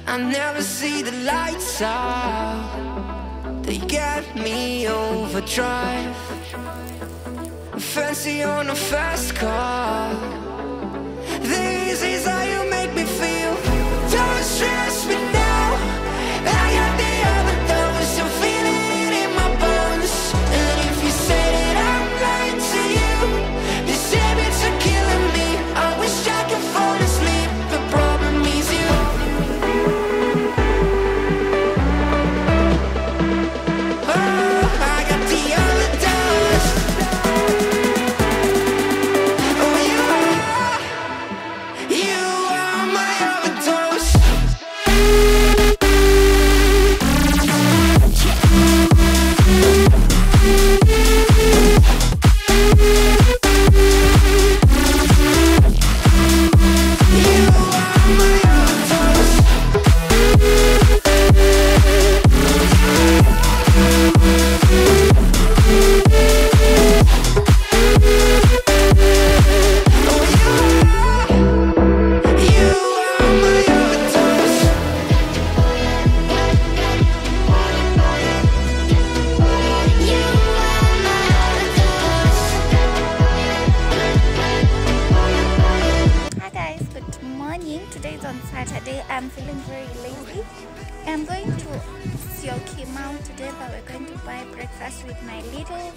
I never see the lights out. They get me overdrive. Fancy on a fast car. This is how you make me feel. Don't stress me now. I got the overdose. I'm feeling it in my bones. And if you say that I'm lying to you, these habits are killing me. I wish I could fall asleep. The problem is you. I'm feeling very lazy. I'm going to Camera today, but we're going to buy breakfast with my little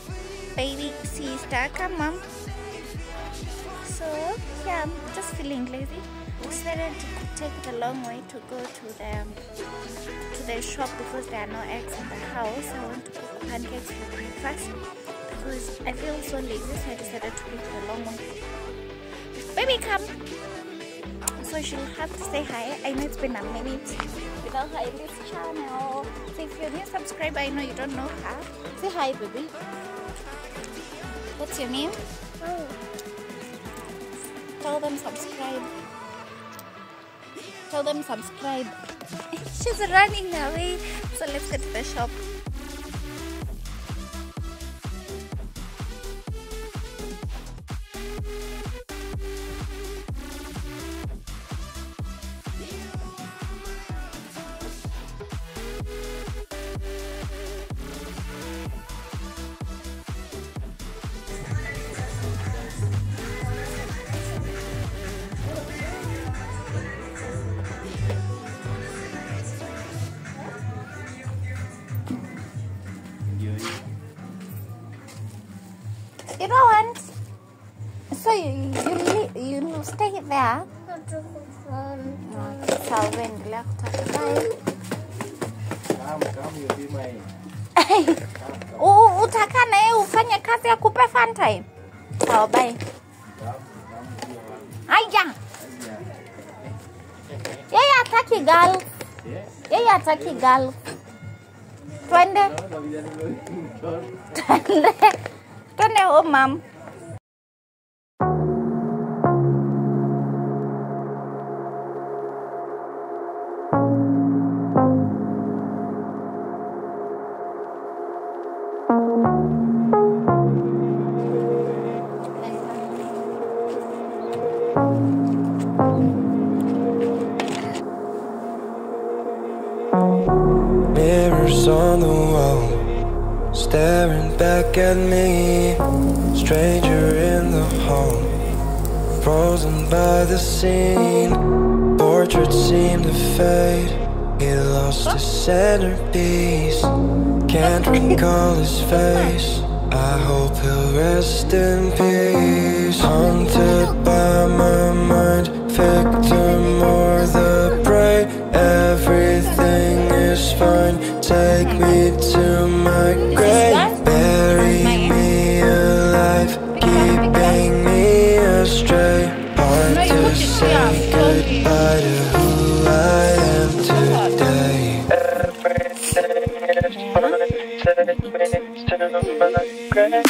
baby sister. Come on. So yeah, I'm just feeling lazy. Decided to take it a long way to go to the shop because there are no eggs in the house. I want to cook pancakes for breakfast because I feel so lazy, so I decided to take it a long way. Baby, come. So she'll have to say hi. I know it's been a minute without her in this channel. So if you're a new subscriber, I know you don't know her. Say hi, baby. What's your name? Oh. Tell them subscribe. Tell them subscribe. She's running away. So let's get to the shop. You don't want? So you stay there? Salven, utaka na yeye ufanye kazi ya kupe fun time. Sawa, bye. Aya. Yeye hataki girl. Yeye hataki girl. Twende. Twende home, mom. Mirrors on the wall, staring back at me. Stranger in the hall, frozen by the scene. Portraits seem to fade. He lost his centerpiece. Can't recall his face. I hope he'll rest in peace. Haunted by my mind, victim or the prey. Everything is fine. Take me to my grave. Bury me alive, keeping me astray. Hard to say goodbye to who I am today. Everything is fine. Take me to my grave.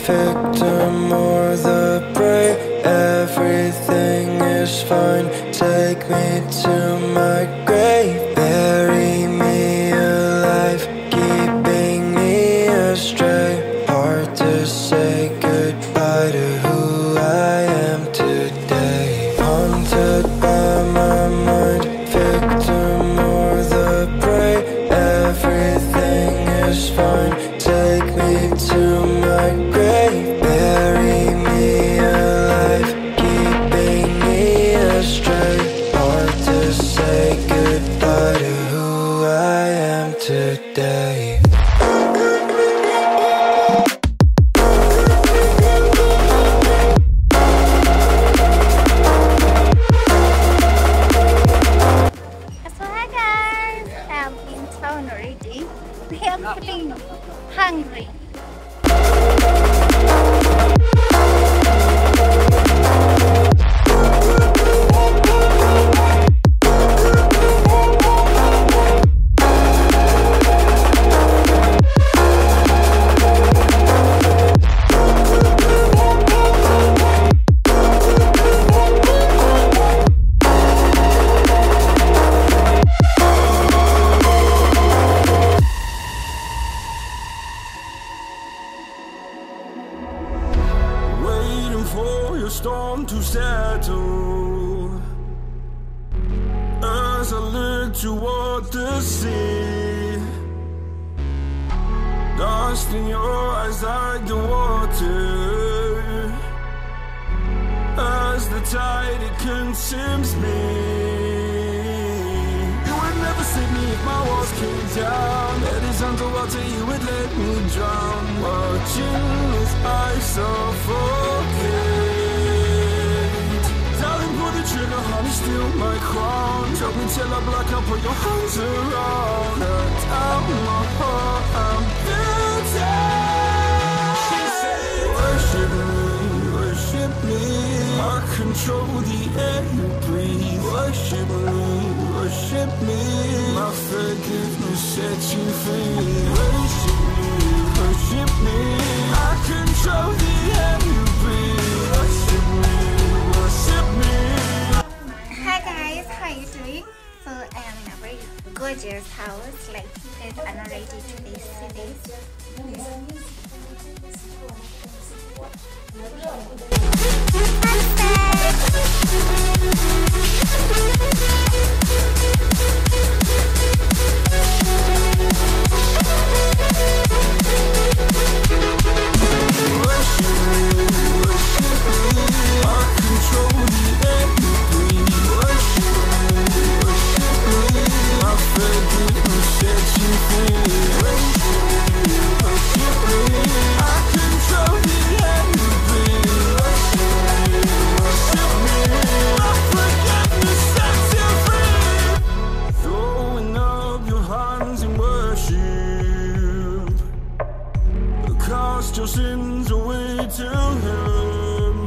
victim or the prey. Everything is fine. Take me to my grave. Bury me alive, keeping me astray. Hard to say goodbye to who I am today. Haunted by my mind, victim or the prey. Everything is fine. Take me to my grave. Bury me alive, keeping me astray. Hard to say goodbye to who I am today. So hi guys, I'm in town already. We are feeling hungry. For your storm to settle, as I look toward the sea, dust in your eyes like the water, as the tide it consumes me. You would never save me if my walls came down. Head is underwater, you would let me drown. Watching as I suffocate. Darling, pull the trigger, honey, steal my crown. Choke me till I black out, put your hands around. Cut out my heart, I'm guilty. She said, worship me, I control the air you breathe. Worship me, my forgiveness sets you free. Worship me, I control the air you breathe. Worship me. Hi guys, how are you doing? So I am in a very gorgeous house. Like you guys are not ready to see this. Cast your sins away to Him.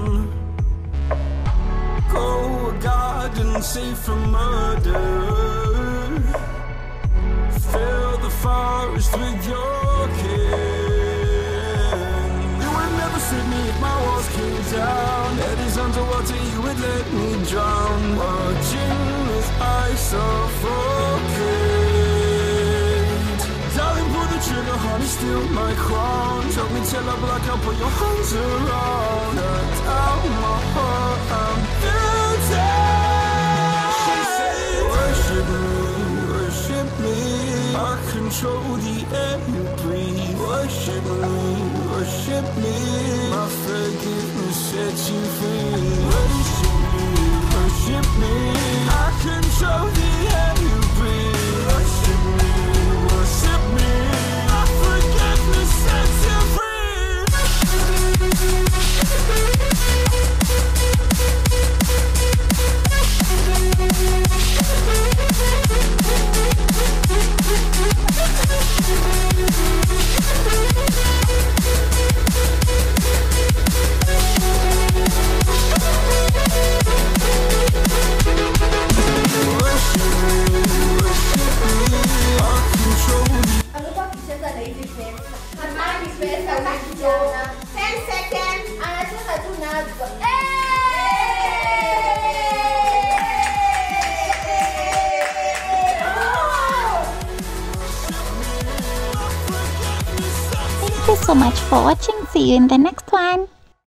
Go a garden safe from murder. Fill the forest with your kin. You would never save me if my walls came down. Head is underwater, you would let me drown. Watching as I suffocate. Darling, pull the trigger, honey, steal my crown. Choke me till I black out, put your hands around. Cut out my heart, I'm guilty. She said, worship me, I control the air you breathe. Worship me, my forgiveness sets you free. Worship me, I control the air you breathe. Worship me, my forgiveness sets you free. Worship so much for watching. See you in the next one.